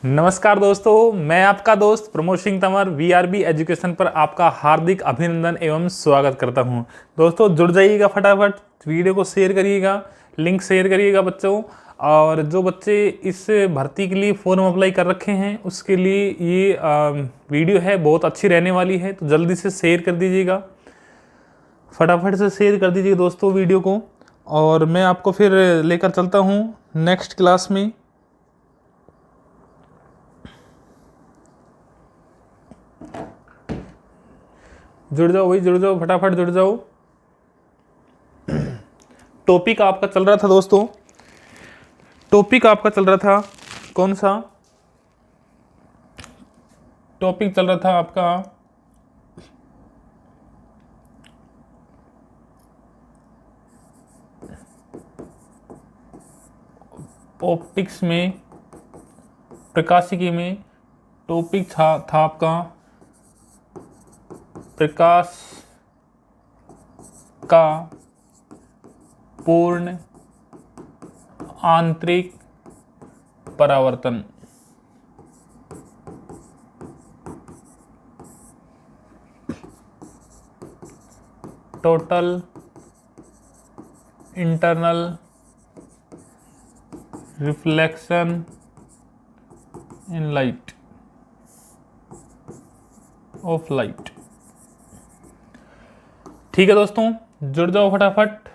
नमस्कार दोस्तों, मैं आपका दोस्त प्रमोद सिंह तंवर वीआरबी एजुकेशन पर आपका हार्दिक अभिनंदन एवं स्वागत करता हूं। दोस्तों जुड़ जाइएगा, फटाफट वीडियो को शेयर करिएगा, लिंक शेयर करिएगा बच्चों। और जो बच्चे इस भर्ती के लिए फॉर्म अप्लाई कर रखे हैं उसके लिए ये वीडियो है बहुत अच्छी रहने वाली है, तो जल्दी से शेयर कर दीजिएगा, फटाफट से शेयर कर दीजिए दोस्तों वीडियो को। और मैं आपको फिर लेकर चलता हूँ नेक्स्ट क्लास में। जुड़ जाओ भाई, जुड़ जाओ, फटाफट जुड़ जाओ। टॉपिक आपका चल रहा था दोस्तों, टॉपिक आपका चल रहा था कौन सा टॉपिक चल रहा था आपका? ऑप्टिक्स में, प्रकाशिकी में टॉपिक था आपका प्रकाश का पूर्ण आंतरिक परावर्तन। Total internal reflection in light of light. ठीक है दोस्तों, जुड़ जाओ फटाफट,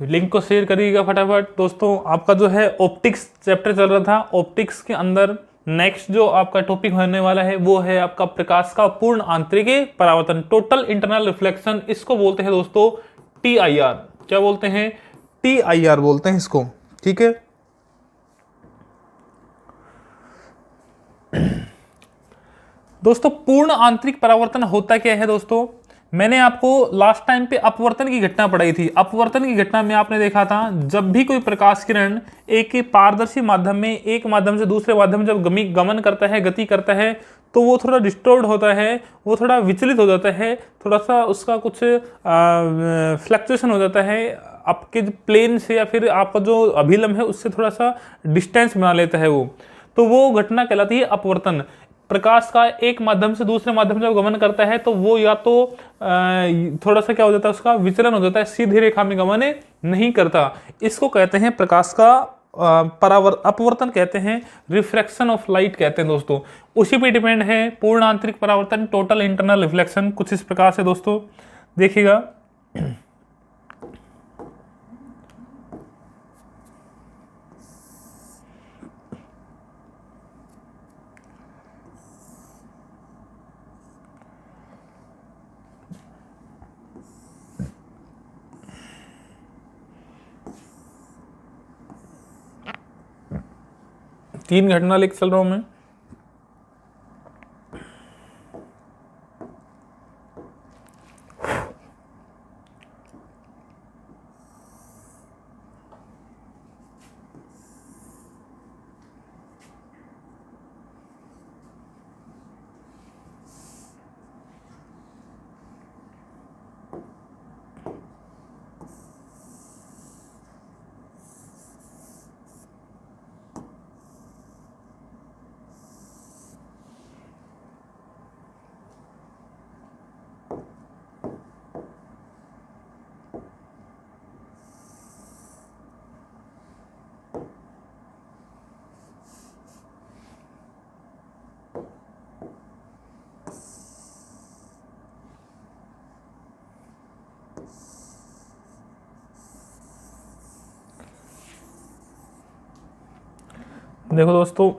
लिंक को शेयर करिएगा फटाफट। दोस्तों आपका जो है ऑप्टिक्स चैप्टर चल रहा था, ऑप्टिक्स के अंदर नेक्स्ट जो आपका टॉपिक होने वाला है वो है आपका प्रकाश का पूर्ण आंतरिक परावर्तन, टोटल इंटरनल रिफ्लेक्शन। इसको बोलते हैं दोस्तों TIR। क्या बोलते हैं? TIR बोलते हैं इसको। ठीक है दोस्तों, पूर्ण आंतरिक परावर्तन होता क्या है दोस्तों? मैंने आपको लास्ट टाइम पे अपवर्तन की घटना पढ़ाई थी। अपवर्तन की घटना में आपने देखा था जब भी कोई प्रकाश किरण एक पारदर्शी माध्यम में एक माध्यम से दूसरे माध्यम में जब गमन करता है, गति करता है, तो वो थोड़ा डिस्टर्ब होता है, वो थोड़ा विचलित हो जाता है, थोड़ा सा उसका कुछ फ्लक्चुएशन हो जाता है, आपके प्लेन से या फिर आपका जो अभिलंब है उससे थोड़ा सा डिस्टेंस बना लेता है वो, तो वो घटना कहलाती है अपवर्तन। प्रकाश का एक माध्यम से दूसरे माध्यम जब गमन करता है तो वो या तो थोड़ा सा क्या हो जाता है, उसका विचलन हो जाता है, सीधी रेखा में गमन नहीं करता। इसको कहते हैं प्रकाश का अपवर्तन कहते हैं, रिफ्रैक्शन ऑफ लाइट कहते हैं दोस्तों। उसी पे डिपेंड है पूर्ण आंतरिक परावर्तन, टोटल इंटरनल रिफ्लेक्शन। कुछ इस प्रकार से दोस्तों देखिएगा। तीन घटना लेकर चल रहा हूं मैं। देखो दोस्तों,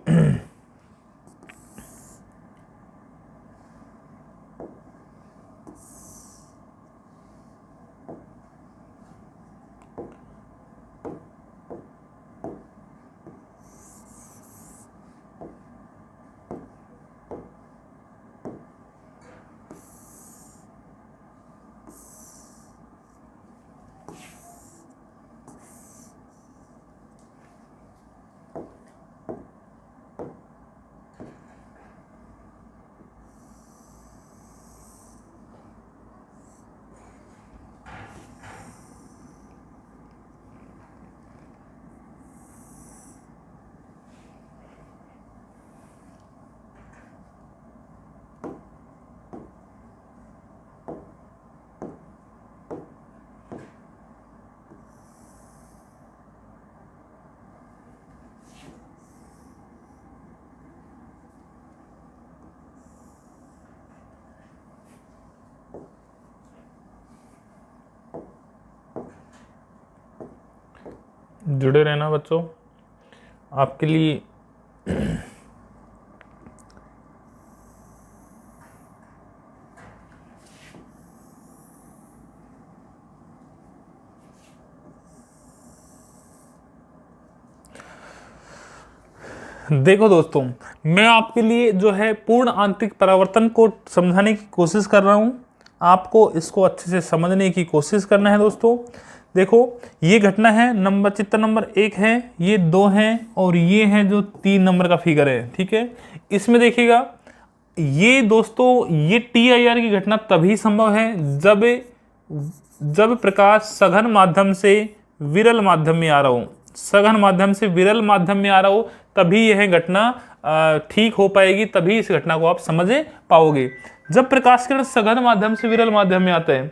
जुड़े रहना बच्चों, आपके लिए देखो दोस्तों, मैं आपके लिए जो है पूर्ण आंतरिक परावर्तन को समझाने की कोशिश कर रहा हूं। आपको इसको अच्छे से समझने की कोशिश करना है दोस्तों। देखो, ये घटना है, नंबर चित्र नंबर 1 है, ये 2 है और ये है जो 3 नंबर का फिगर है। ठीक है, इसमें देखिएगा, ये दोस्तों ये TIR की घटना तभी संभव है जब प्रकाश सघन माध्यम से विरल माध्यम में आ रहा हो। सघन माध्यम से विरल माध्यम में आ रहा हो तभी यह घटना ठीक हो पाएगी, तभी इस घटना को आप समझ पाओगे। जब प्रकाश किरण सघन माध्यम से विरल माध्यम में आता है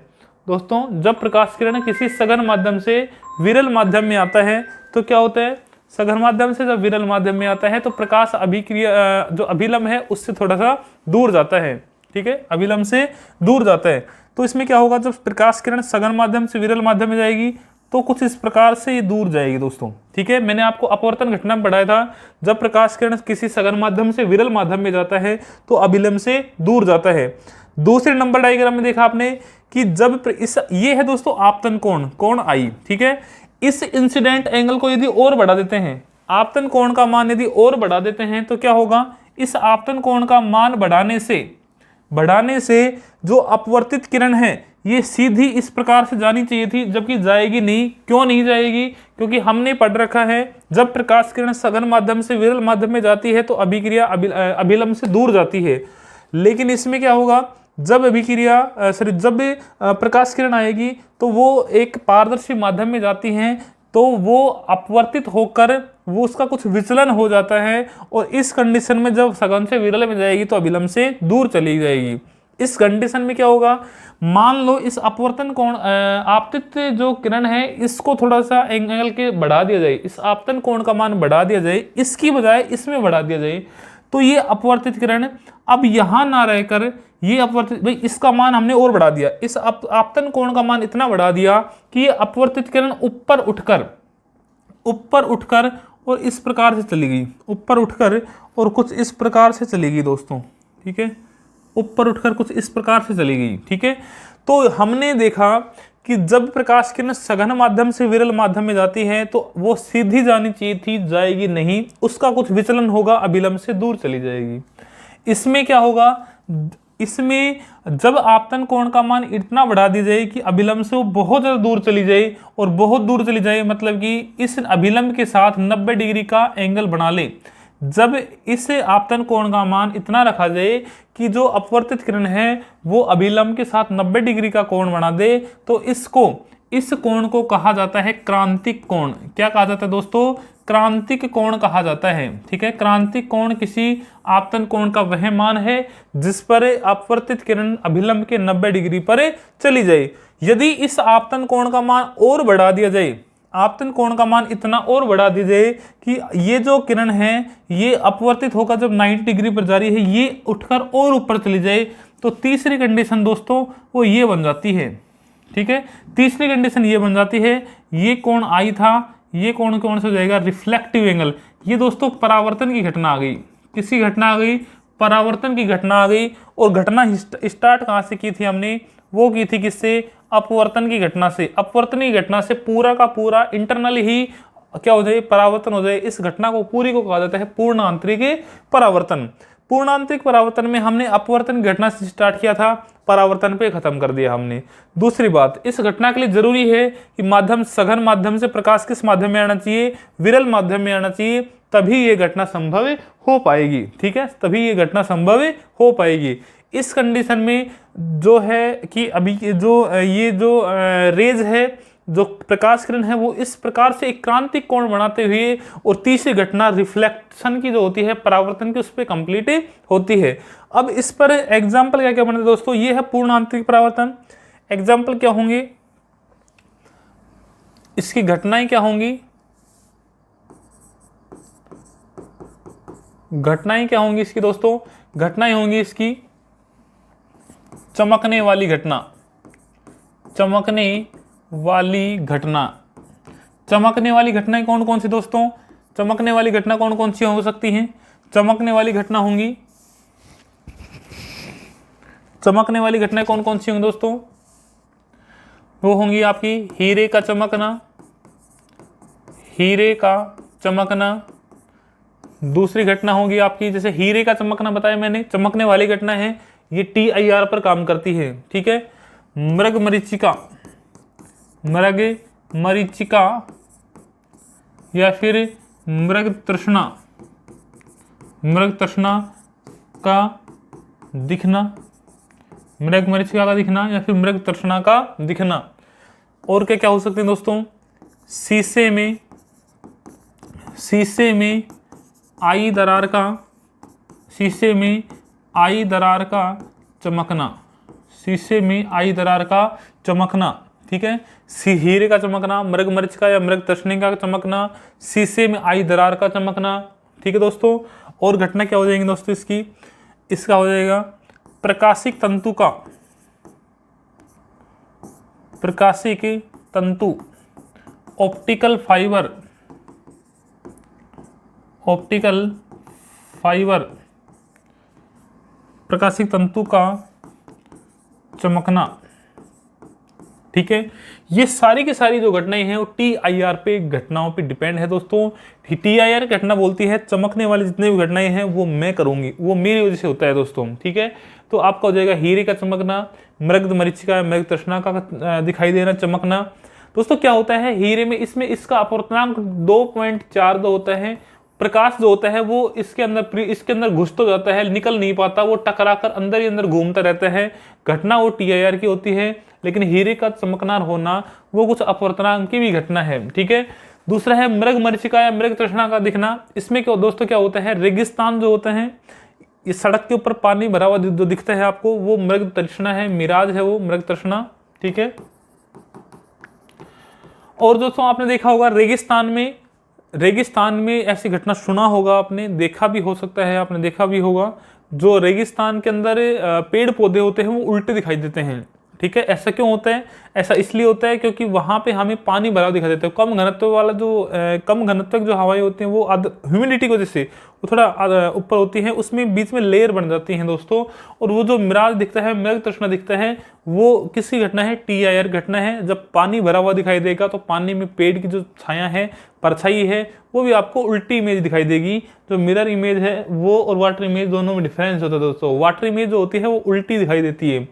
दोस्तों, जब प्रकाश किरण किसी सघन माध्यम से विरल माध्यम में आता है तो क्या होता है, सघन माध्यम से जब विरल माध्यम में आता है तो प्रकाश अभिक्रिया जो अभिलंब है उससे थोड़ा सा दूर जाता है। ठीक है, अभिलंब से दूर जाता है। तो इसमें क्या होगा, जब प्रकाश किरण सघन माध्यम से विरल माध्यम में जाएगी तो कुछ इस प्रकार से ये दूर जाएगी दोस्तों। ठीक है, मैंने आपको अपवर्तन घटना में पढ़ाया था, जब प्रकाश किरण किसी सघन माध्यम से विरल माध्यम में जाता है तो अभिलंब से दूर जाता है। दूसरे नंबर डायग्राम में देखा आपने कि जब ये है दोस्तों आपतन कोण आई। ठीक है, इस इंसिडेंट एंगल को यदि और बढ़ा देते हैं, आपतन कोण का मान यदि और बढ़ा देते हैं तो क्या होगा, इस आपतन कोण का मान बढ़ाने से जो अपवर्तित किरण है ये सीधी इस प्रकार से जानी चाहिए थी, जबकि जाएगी नहीं। क्यों नहीं जाएगी, क्योंकि हमने पढ़ रखा है जब प्रकाश किरण सघन माध्यम से विरल माध्यम में जाती है तो अभिक्रिया अभिलंब से दूर जाती है। लेकिन इसमें क्या होगा, जब प्रकाश किरण आएगी तो वो एक पारदर्शी माध्यम में जाती हैं तो वो अपवर्तित होकर वो उसका कुछ विचलन हो जाता है और इस कंडीशन में जब सघन से विरल में जाएगी तो अभिलंब से दूर चली जाएगी। इस कंडीशन में क्या होगा, मान लो इस अपवर्तन कोण आपतित जो किरण है इसको थोड़ा सा एंगल के बढ़ा दिया जाए, इस आपतन कोण का मान बढ़ा दिया जाए, इसकी बजाय इसमें बढ़ा दिया जाए, तो ये अपवर्तित किरण अब यहां ना रहकर ये अपवर्तित, भाई इसका मान हमने और बढ़ा दिया, इस आपतन कोण का मान इतना बढ़ा दिया कि ये अपवर्तित किरण ऊपर उठकर और इस प्रकार से चली गई, ऊपर उठकर और कुछ इस प्रकार से चली गई दोस्तों। ठीक है, ऊपर उठकर कुछ इस प्रकार से चली गई। ठीक है, तो हमने देखा कि जब प्रकाश किरण सघन माध्यम से विरल माध्यम में जाती है तो वो सीधी जानी चाहिए थी, जाएगी नहीं, उसका कुछ विचलन होगा, अभिलंब से दूर चली जाएगी। इसमें क्या होगा, इसमें जब आपतन कोण का मान इतना बढ़ा दी जाए कि अभिलंब से वो बहुत ज्यादा दूर चली जाए, और बहुत दूर चली जाए मतलब कि इस अभिलंब के साथ 90 डिग्री का एंगल बना ले। जब इस आपतन कोण का मान इतना रखा जाए कि जो अपवर्तित किरण है वो अभिलंब के साथ 90 डिग्री का कोण बना दे, तो इस कोण को कहा जाता है क्रांतिक कोण। क्या कहा जाता है दोस्तों, क्रांतिक कोण कहा जाता है। ठीक है, क्रांतिक कोण किसी आपतन कोण का वह मान है जिस पर अपवर्तित किरण अभिलंब के 90 डिग्री पर चली जाए। यदि इस आपतन कोण का मान और बढ़ा दिया जाए, आपतन कोण का मान इतना और बढ़ा दीजिए कि ये जो किरण है ये अपवर्तित होकर जब 90 डिग्री पर जा रही है ये उठकर और ऊपर चली जाए, तो तीसरी कंडीशन दोस्तों वो ये बन जाती है। ठीक है, तीसरी कंडीशन ये बन जाती है, ये कोण आई था, ये कोण कौन से जाएगा, रिफ्लेक्टिव एंगल। ये दोस्तों परावर्तन की घटना आ गई, किसी घटना आ गई, परावर्तन की घटना आ गई। और घटना स्टार्ट कहाँ से की थी हमने, वो की थी किससे, अपवर्तन की घटना से। अपवर्तन की घटना से पूरा का पूरा इंटरनल ही क्या हो जाए, परावर्तन हो जाए। इस घटना को पूरी को कहा जाता है पूर्ण आंतरिक परावर्तन। पूर्ण आंतरिक परावर्तन में हमने अपवर्तन की घटना से स्टार्ट किया था, परावर्तन पे खत्म कर दिया हमने। दूसरी बात, इस घटना के लिए जरूरी है कि माध्यम सघन माध्यम से प्रकाश किस माध्यम में आना चाहिए, विरल माध्यम में आना चाहिए, तभी ये घटना संभव हो पाएगी। ठीक है, तभी ये घटना संभव हो पाएगी। इस कंडीशन में जो है कि अभी ये जो रेज है, जो प्रकाश किरण है, वो इस प्रकार से एक क्रांतिक कोण बनाते हुए, और तीसरी घटना रिफ्लेक्शन की जो होती है, परावर्तन की, उस पर कंप्लीट होती है। अब इस पर एग्जाम्पल क्या क्या बनते हैं दोस्तों, ये है पूर्ण आंतरिक परावर्तन। एग्जाम्पल क्या होंगे, इसकी घटनाएं क्या होंगी, घटनाएं क्या होंगी इसकी दोस्तों, घटनाएं होंगी इसकी चमकने वाली घटना, चमकने वाली घटना। चमकने वाली घटनाएं कौन कौन सी दोस्तों? चमकने वाली घटना कौन कौन सी हो सकती हैं? चमकने वाली घटना होंगी, चमकने वाली घटनाएं कौन कौन सी होंगी दोस्तों? वो होंगी आपकी हीरे का चमकना, हीरे का चमकना। दूसरी घटना होगी आपकी, जैसे हीरे का चमकना बताया मैंने, चमकने वाली घटना है, ये TIR पर काम करती है, ठीक है। मृग मरीचिका, मृग मरीचिका या फिर मृग तृष्णा, मृग तृष्णा का दिखना, मृग मरीचिका का दिखना या फिर मृग तृष्णा का दिखना। और क्या क्या हो सकते हैं दोस्तों? शीशे में, शीशे में आई दरार का, शीशे में आई दरार का चमकना, शीशे में आई दरार का चमकना, ठीक है। हीरे का चमकना, मृग मरीचिका या मृग तृष्णा का चमकना, शीशे में आई दरार का चमकना, ठीक है दोस्तों। और घटना क्या हो जाएगी दोस्तों इसकी? इसका हो जाएगा प्रकाशिक तंतु का, प्रकाशिक तंतु, ऑप्टिकल फाइबर, ऑप्टिकल फाइबर, प्रकाशिक तंतु का चमकना, ठीक है। ये सारी की सारी जो घटनाएं हैं वो TIR पे घटनाओं पे डिपेंड है दोस्तों। TIR घटना बोलती है चमकने वाली जितने भी घटनाएं हैं वो मैं करूंगी, वो मेरी वजह से होता है दोस्तों, ठीक है। तो आपका हो जाएगा हीरे का चमकना, मृग मरीचिका, मृग तृष्णा का दिखाई देना, चमकना। दोस्तों क्या होता है हीरे में, इसमें इसका अपवर्तनांक 2.42 होता है। प्रकाश जो होता है वो इसके अंदर घुस तो जाता है, निकल नहीं पाता, वो टकराकर अंदर ही अंदर घूमता रहता है। घटना वो TIR की होती है, लेकिन हीरे का चमकनार होना वो कुछ अपवर्तनांक की भी घटना है, ठीक है। दूसरा है मृग मरीचिका या मृग तृष्णा का दिखना। इसमें क्या दोस्तों क्या होता है, रेगिस्तान जो होता है, इस सड़क के ऊपर पानी भरा हुआ जो दिखता है आपको, वो मृग तृष्णा है, मिराज है वो मृग तृष्णा, ठीक है। और दोस्तों आपने देखा होगा रेगिस्तान में ऐसी घटना सुना होगा आपने, देखा भी हो सकता है, आपने देखा भी होगा, जो रेगिस्तान के अंदर पेड़ पौधे होते हैं वो उल्टे दिखाई देते हैं, ठीक है। ऐसा क्यों होता है? ऐसा इसलिए होता है क्योंकि वहां पे हमें पानी भरा दिखाई देता है। कम घनत्व वाला जो कम घनत्व जो हवाएं होती हैं वो ह्यूमिडिटी की वजह से वो थोड़ा ऊपर होती है, उसमें बीच में लेयर बन जाती हैं दोस्तों। और वो जो मिराज दिखता है, मृग तृष्णा दिखता है, वो किसकी घटना है? TIR घटना है। जब पानी भरा हुआ दिखाई देगा तो पानी में पेड़ की जो छाया है, परछाई है, वो भी आपको उल्टी इमेज दिखाई देगी। जो मिरर इमेज है वो और वाटर इमेज दोनों में डिफरेंस होता है दोस्तों। वाटर इमेज जो होती है वो उल्टी दिखाई देती है।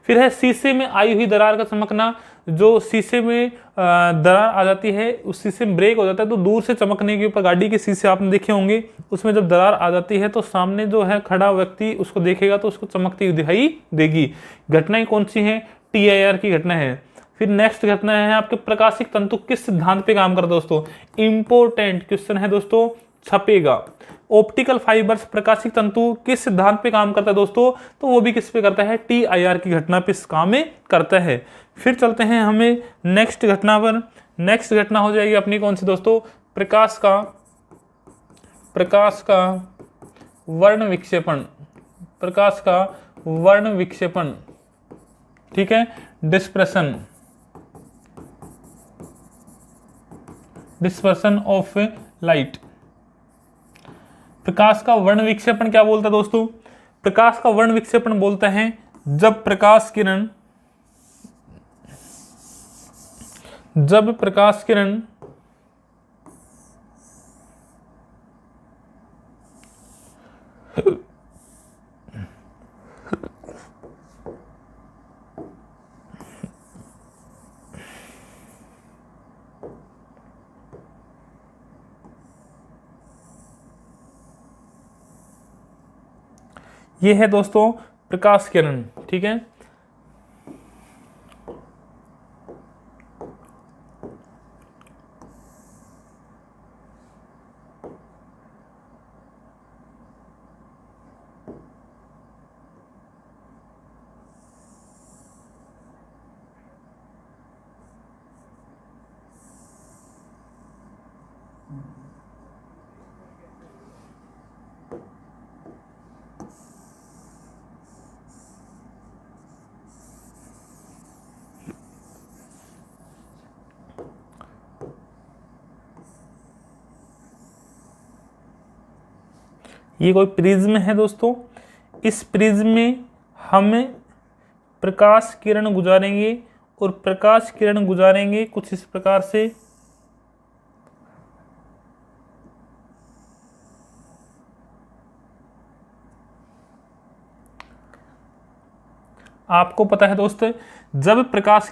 फिर है शीशे में आई हुई दरार का चमकना। जो शीशे में दरार आ जाती है, उस शीशे में ब्रेक हो जाता है, तो दूर से चमकने के ऊपर, गाड़ी के शीशे आपने देखे होंगे, उसमें जब दरार आ जाती है तो सामने जो है खड़ा व्यक्ति उसको देखेगा तो उसको चमकती हुई दिखाई देगी। घटनाएं कौन सी हैं? TIR की घटना है। फिर नेक्स्ट घटना है आपके प्रकाशिक तंतु किस सिद्धांत पे काम करता है दोस्तों? इंपोर्टेंट क्वेश्चन है दोस्तों, छपेगा। ऑप्टिकल फाइबर्स, प्रकाशिक तंतु किस सिद्धांत पे काम करता है दोस्तों? तो वो भी किस पे करता है? TIR की घटना पे काम में करता है। फिर चलते हैं हमें नेक्स्ट घटना पर। नेक्स्ट घटना हो जाएगी अपनी कौन सी दोस्तों? प्रकाश का वर्ण विक्षेपण, प्रकाश का वर्ण विक्षेपण, ठीक है। Dispersion of light. प्रकाश का वर्ण विक्षेपण क्या बोलता है दोस्तों? प्रकाश का वर्ण विक्षेपण बोलता है जब प्रकाश किरण ये है दोस्तों प्रकाश किरण, ठीक है। ये कोई प्रिज्म है दोस्तों, इस प्रिज्म में हम प्रकाश किरण गुजारेंगे और प्रकाश किरण गुजारेंगे कुछ इस प्रकार से। आपको पता है दोस्तों, जब प्रकाश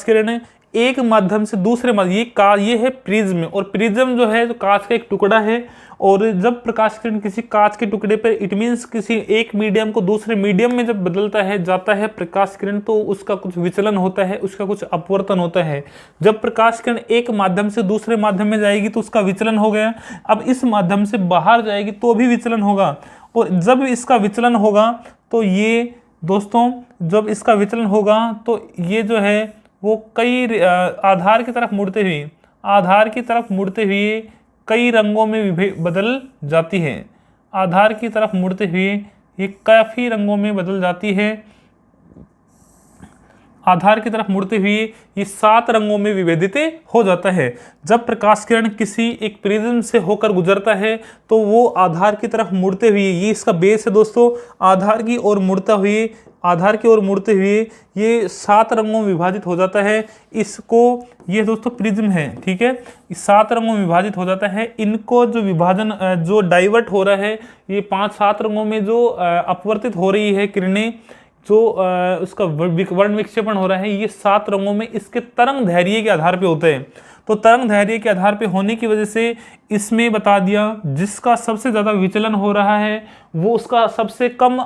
किरण एक माध्यम से दूसरे माध्यम, ये है प्रिज्म, और प्रिज्म जो है तो कांच का एक टुकड़ा है, और जब प्रकाश किरण किसी कांच के टुकड़े पर, इट मीन्स किसी एक मीडियम को दूसरे मीडियम में जब बदलता है, जाता है प्रकाश किरण, तो उसका कुछ विचलन होता है, उसका कुछ अपवर्तन होता है। जब प्रकाश किरण एक माध्यम से दूसरे माध्यम में जाएगी तो उसका विचलन हो गया। अब इस माध्यम से बाहर जाएगी तो भी विचलन होगा, और जब इसका विचलन होगा तो ये दोस्तों, जब इसका विचलन होगा तो ये जो है वो कई आधार की तरफ मुड़ते हुए कई रंगों में बदल जाती है। आधार की तरफ मुड़ते हुए ये काफ़ी रंगों में बदल जाती है। आधार की तरफ मुड़ते हुए ये 7 रंगों में विभेदित हो जाता है। जब प्रकाश किरण किसी एक प्रिज्म से होकर गुजरता है तो वो आधार की तरफ मुड़ते हुए, ये इसका बेस है दोस्तों, आधार की ओर मुड़ते हुए ये 7 रंगों में विभाजित हो जाता है। इसको, ये दोस्तों प्रिज्म है, ठीक है, इस 7 रंगों में विभाजित हो जाता है। इनको जो विभाजन, जो डाइवर्ट हो रहा है, ये 5-7 रंगों में जो अपवर्तित हो रही है किरणें, जो उसका वर्ण विक्षेपण हो रहा है, ये 7 रंगों में इसके तरंग दैर्घ्य के आधार पे होते हैं। तो तरंग दैर्घ्य के आधार पे होने की वजह से इसमें बता दिया, जिसका सबसे ज़्यादा विचलन हो रहा है वो उसका सबसे कम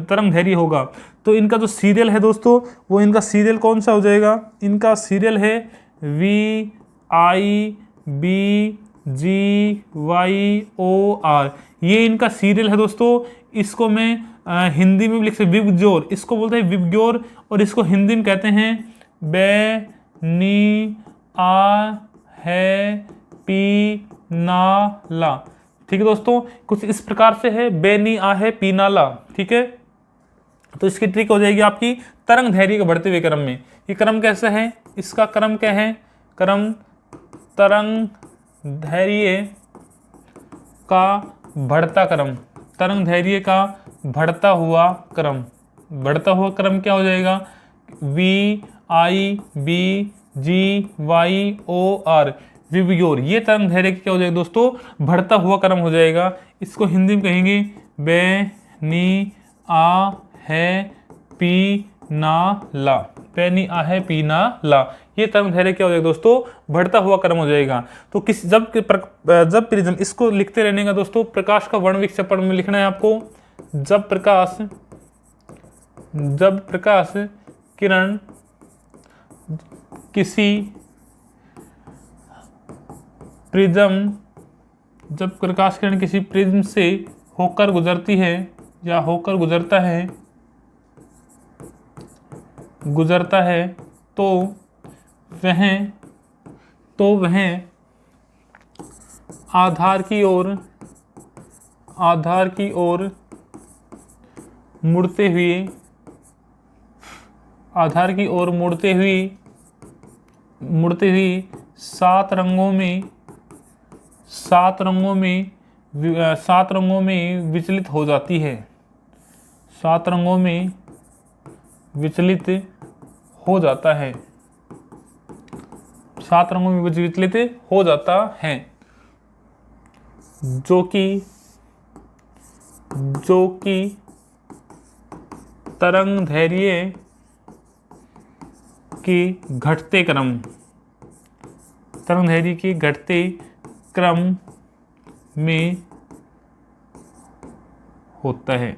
तरंग दैर्घ्य होगा। तो इनका जो सीरियल है दोस्तों, वो इनका सीरियल कौन सा हो जाएगा? इनका सीरियल है VIBGYOR, ये इनका सीरियल है दोस्तों। इसको मैं हिंदी में भी लिख सकते, विबग्योर, इसको बोलते हैं विबग्योर, और इसको हिंदी में कहते हैं बेनी आ है पीनाला। ठीक है दोस्तों, कुछ इस प्रकार से है, बेनी आ है पीनाला, ठीक है। तो इसकी ट्रिक हो जाएगी आपकी तरंग दैर्घ्य के बढ़ते हुए क्रम में। ये क्रम कैसा है? इसका क्रम क्या है? क्रम तरंग दैर्घ्य का बढ़ता क्रम, तरंग दैर्घ्य का बढ़ता हुआ क्रम। बढ़ता हुआ क्रम क्या हो जाएगा? VIBGYOR, VIBGYOR. ये तरंग दैर्घ्य क्या हो जाएगा दोस्तों? बढ़ता हुआ क्रम हो जाएगा। इसको हिंदी में कहेंगे बेनी आ है पीनाला, बेनी आ है पीनाला। ये तरंग दैर्घ्य क्या हो जाएगा दोस्तों? बढ़ता हुआ क्रम हो जाएगा। तो जब प्रिज्म, इसको लिखते रहने का दोस्तों, प्रकाश का वर्ण विक्षेपण में लिखना है आपको। जब प्रकाश किरण किसी प्रिज्म से होकर गुजरती है या होकर गुजरता है तो वह आधार की ओर मुड़ते हुए 7 रंगों में विचलित हो जाती है। 7 रंगों में विचलित हो जाता है। 7 रंगों में विचलित हो जाता है, जो कि तरंग दैर्घ्य के घटते क्रम में होता है,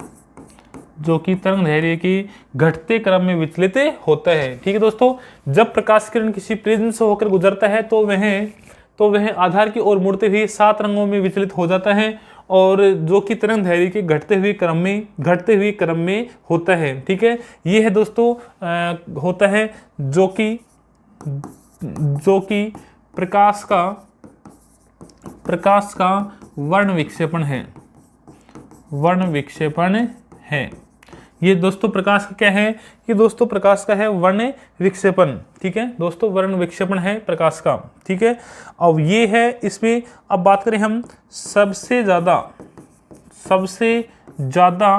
जो कि तरंग दैर्घ्य के घटते क्रम में विचलित होता है। ठीक है दोस्तों, जब प्रकाश किरण किसी प्रिज्म से होकर गुजरता है तो वह आधार की ओर मुड़ते हुए 7 रंगों में विचलित हो जाता है, और जो कि तरंग दैर्घ्य के घटते हुए क्रम में होता है। ठीक है, ये है दोस्तों होता है जो कि प्रकाश का वर्ण विक्षेपण है। ये दोस्तों प्रकाश का क्या है? ये दोस्तों प्रकाश का है वर्ण विक्षेपण। ठीक है दोस्तों, वर्ण विक्षेपण है प्रकाश का। ठीक है, अब ये है इसमें। अब बात करें हम सबसे ज़्यादा सबसे ज़्यादा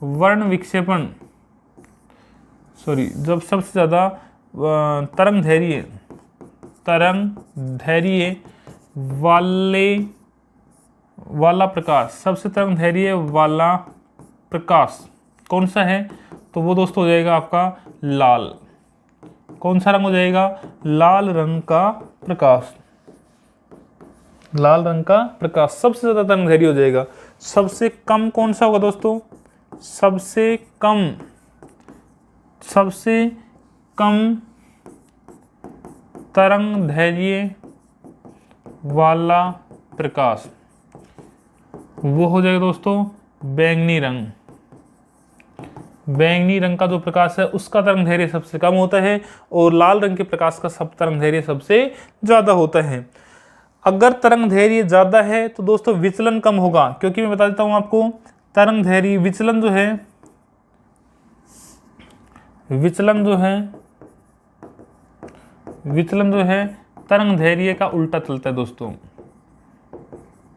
वर्ण विक्षेपण जब सबसे ज़्यादा तरंग धैर्य वाला प्रकाश, सबसे तरंग धैर्य वाला प्रकाश कौन सा है? तो वो दोस्तों हो जाएगा आपका लाल। कौन सा रंग हो जाएगा? लाल रंग का प्रकाश। लाल रंग का प्रकाश सबसे ज्यादा तरंग धैर्य हो जाएगा। सबसे कम कौन सा होगा दोस्तों? सबसे कम तरंग धैर्य वाला प्रकाश वो हो जाएगा दोस्तों बैंगनी रंग। बैंगनी रंग का जो प्रकाश है उसका तरंग धैर्य सबसे कम होता है और लाल रंग के प्रकाश का सब तरंग धैर्य सबसे ज्यादा होता है। अगर तरंग धैर्य ज्यादा है तो दोस्तों विचलन कम होगा, क्योंकि मैं बता देता हूं आपको तरंग धैर्य विचलन जो है तरंग धैर्य का उल्टा चलता है दोस्तों।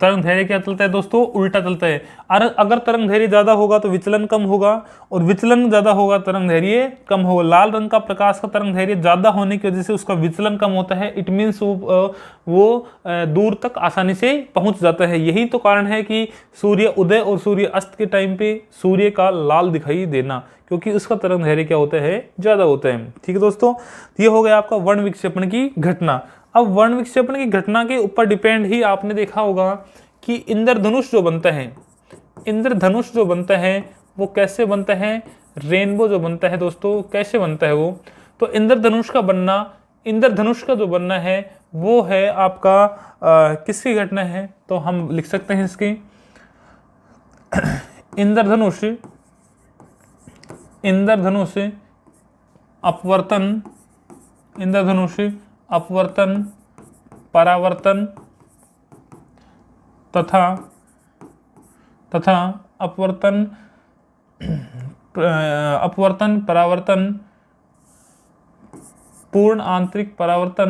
तरंग धैर्य क्या चलता है दोस्तों? उल्टा चलता है। अगर तरंग धैर्य ज्यादा होगा तो विचलन कम होगा और विचलन ज्यादा होगा तरंग धैर्य कम होगा। लाल रंग का प्रकाश का तरंग धैर्य ज्यादा होने की वजह से उसका विचलन कम होता है। इट मीन्स वो दूर तक आसानी से पहुंच जाता है। यही तो कारण है कि सूर्य उदय और सूर्य अस्त के टाइम पे सूर्य का लाल दिखाई देना, क्योंकि उसका तरंग धैर्य क्या होता है? ज्यादा होता है। ठीक है दोस्तों, ये हो गया आपका वर्ण विक्षेपण की घटना। अब वर्ण विक्षेपण की घटना के ऊपर डिपेंड ही आपने देखा होगा कि इंद्रधनुष जो बनता है वो कैसे बनता है? रेनबो जो बनता है दोस्तों कैसे बनता है वो? तो इंद्रधनुष का जो बनना है वो है आपका किसकी घटना है? तो हम लिख सकते हैं इसकी इंद्रधनुष अपवर्तन परावर्तन तथा अपवर्तन परावर्तन पूर्ण आंतरिक परावर्तन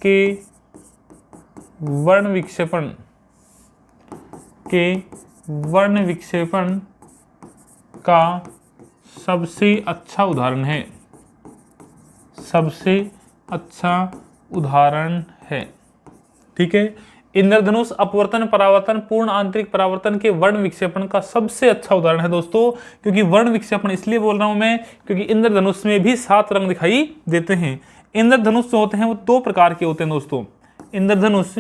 के वर्ण विक्षेपण का सबसे अच्छा उदाहरण है। ठीक है, इंद्रधनुष अपवर्तन परावर्तन पूर्ण आंतरिक परावर्तन के वर्ण विक्षेपण का सबसे अच्छा उदाहरण है दोस्तों। क्योंकि वर्ण विक्षेपण इसलिए बोल रहा हूं मैं क्योंकि इंद्रधनुष में भी 7 रंग दिखाई देते हैं। इंद्रधनुष जो होते हैं वो 2 प्रकार के होते हैं दोस्तों। इंद्रधनुष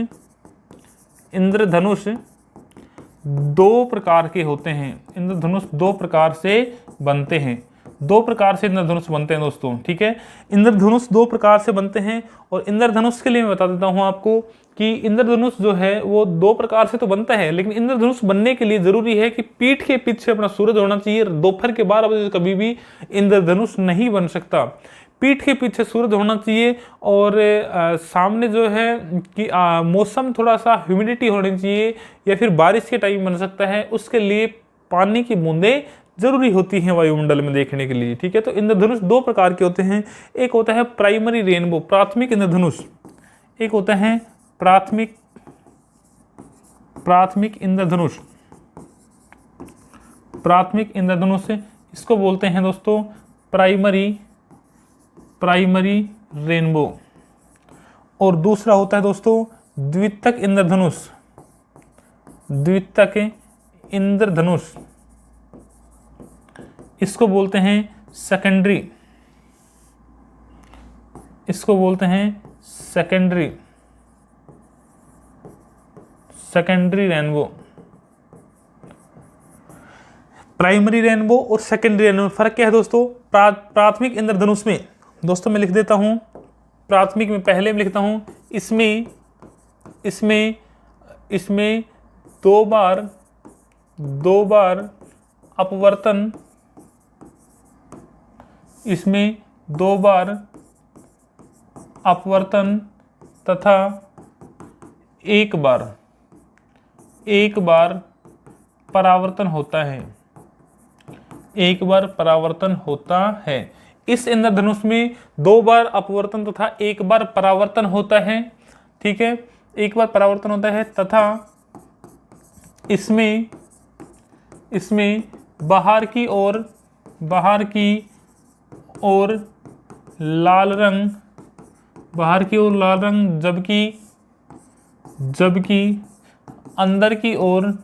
2 प्रकार के होते हैं। इंद्रधनुष 2 प्रकार से बनते हैं। 2 प्रकार से इंद्रधनुष बनते हैं दोस्तों। ठीक है, इंद्रधनुष 2 प्रकार से बनते हैं और इंद्रधनुष के लिए मैं बता देता हूं आपको कि इंद्रधनुष जो है वो 2 प्रकार से तो बनता है, लेकिन इंद्रधनुष बनने के लिए जरूरी है कि पीठ के पीछे अपना सूरज होना चाहिए। दोपहर के 12 बजे कभी भी इंद्रधनुष नहीं बन सकता। पीठ के पीछे सूरज होना चाहिए और सामने जो है कि मौसम थोड़ा सा ह्यूमिडिटी होनी चाहिए या फिर बारिश के टाइम बन सकता है। उसके लिए पानी की बूंदें जरूरी होती हैं वायुमंडल में देखने के लिए। ठीक है, तो इंद्रधनुष 2 प्रकार के होते हैं। एक होता है प्राइमरी रेनबो, प्राथमिक इंद्रधनुष। एक होता है प्राथमिक इंद्रधनुष। इसको बोलते हैं दोस्तों प्राइमरी रेनबो। और दूसरा होता है दोस्तों द्वितीयक इंद्रधनुष। इसको बोलते हैं सेकेंडरी रेनबो। प्राइमरी रेनबो और सेकेंडरी रेनबो फर्क क्या है दोस्तों? प्राथमिक इंद्रधनुष में दोस्तों मैं लिख देता हूं, प्राथमिक में पहले में लिखता हूं, इसमें 2 बार अपवर्तन, इसमें 2 बार अपवर्तन तथा 1 बार एक बार परावर्तन होता है, एक बार परावर्तन होता है। इस इंद्रधनुष में 2 बार अपवर्तन तथा 1 बार परावर्तन होता है। ठीक है, 1 बार परावर्तन होता है तथा इसमें बाहर की ओर लाल रंग, जबकि अंदर की ओर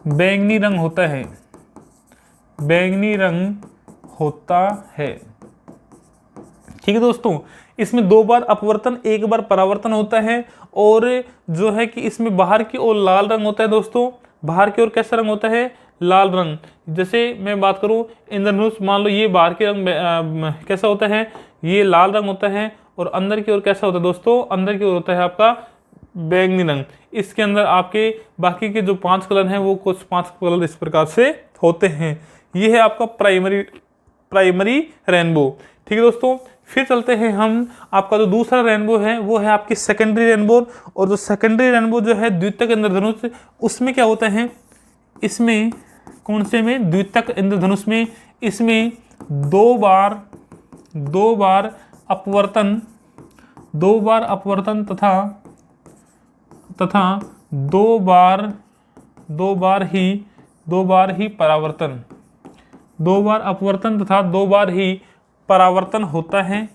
बैंगनी रंग होता है, बैंगनी रंग होता है। ठीक है दोस्तों, इसमें 2 बार अपवर्तन 1 बार परावर्तन होता है और जो है कि इसमें बाहर की ओर लाल रंग होता है दोस्तों। बाहर की ओर कैसा रंग होता है? लाल रंग। जैसे मैं बात करूं इंद्रधनुष, मान लो ये बाहर के रंग कैसा होता है? ये लाल रंग होता है और अंदर की ओर कैसा होता है दोस्तों? अंदर की ओर होता है आपका बैंगनी रंग। इसके अंदर आपके बाकी के जो 5 कलर हैं वो कुछ 5 कलर इस प्रकार से होते हैं। ये है आपका प्राइमरी रेनबो। ठीक है दोस्तों, फिर चलते हैं हम, आपका जो दूसरा रेनबो है वो है आपकी सेकेंडरी रेनबो। और जो सेकेंडरी रेनबो जो है द्वितीयक इंद्रधनुष, उसमें क्या होता है? इसमें कौन से में? द्वितीयक इंद्रधनुष में इसमें 2 बार अपवर्तन तथा 2 बार ही परावर्तन, 2 बार अपवर्तन तथा 2 बार ही परावर्तन होता है।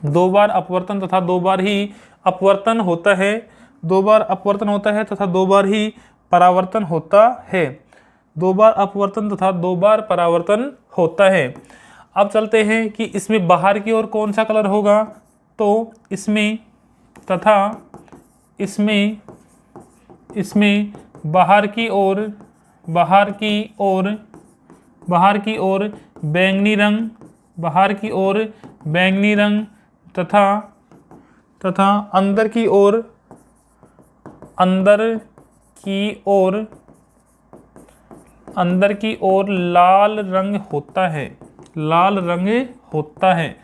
2 बार अपवर्तन तथा 2 बार ही अपवर्तन होता है। 2 बार अपवर्तन होता है तथा 2 बार ही परावर्तन होता है। 2 बार अपवर्तन तथा 2 बार परावर्तन होता है। अब चलते हैं कि इसमें बाहर की ओर कौन सा कलर होगा? तो इसमें बाहर की ओर बैंगनी रंग, तथा अंदर की ओर लाल रंग होता है।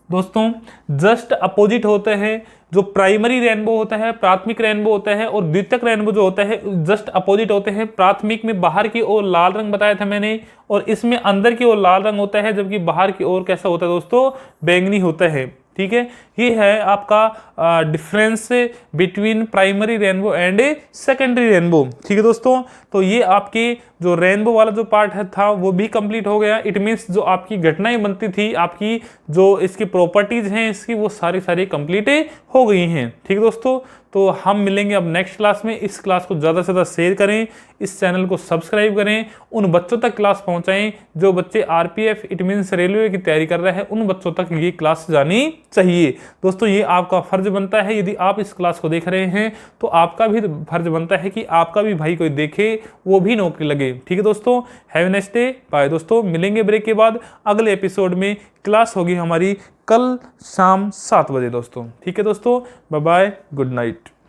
दोस्तों जस्ट अपोजिट होते हैं। जो प्राइमरी रेनबो होता है, प्राथमिक रेनबो होता है, और द्वितीयक रेनबो जो होता है जस्ट अपोजिट होते हैं। प्राथमिक में बाहर की ओर लाल रंग बताया था मैंने, और इसमें अंदर की ओर लाल रंग होता है, जबकि बाहर की ओर कैसा होता है दोस्तों? बैंगनी होता है। ठीक है, ये है आपका difference between primary rainbow and secondary rainbow. ठीक है दोस्तों, तो ये आपके जो रेनबो वाला जो पार्ट था वो भी कंप्लीट हो गया। इट मीन्स जो आपकी घटनाएं बनती थी, आपकी जो इसकी प्रॉपर्टीज हैं इसकी, वो सारी कंप्लीट हो गई हैं। ठीक है दोस्तों, तो हम मिलेंगे अब नेक्स्ट क्लास में। इस क्लास को ज़्यादा से ज़्यादा शेयर करें, इस चैनल को सब्सक्राइब करें, उन बच्चों तक क्लास पहुंचाएं जो बच्चे आरपीएफ इट मीन्स रेलवे की तैयारी कर रहे हैं, उन बच्चों तक ये क्लास जानी चाहिए। दोस्तों ये आपका फर्ज बनता है, यदि आप इस क्लास को देख रहे हैं तो आपका भी फर्ज बनता है कि आपका भी भाई कोई देखे, वो भी नौकरी लगे। ठीक है दोस्तों, have a nice day, bye दोस्तों। मिलेंगे ब्रेक के बाद, अगले एपिसोड में क्लास होगी हमारी कल शाम 7 बजे दोस्तों। ठीक है दोस्तों, बाय बाय, गुड नाइट।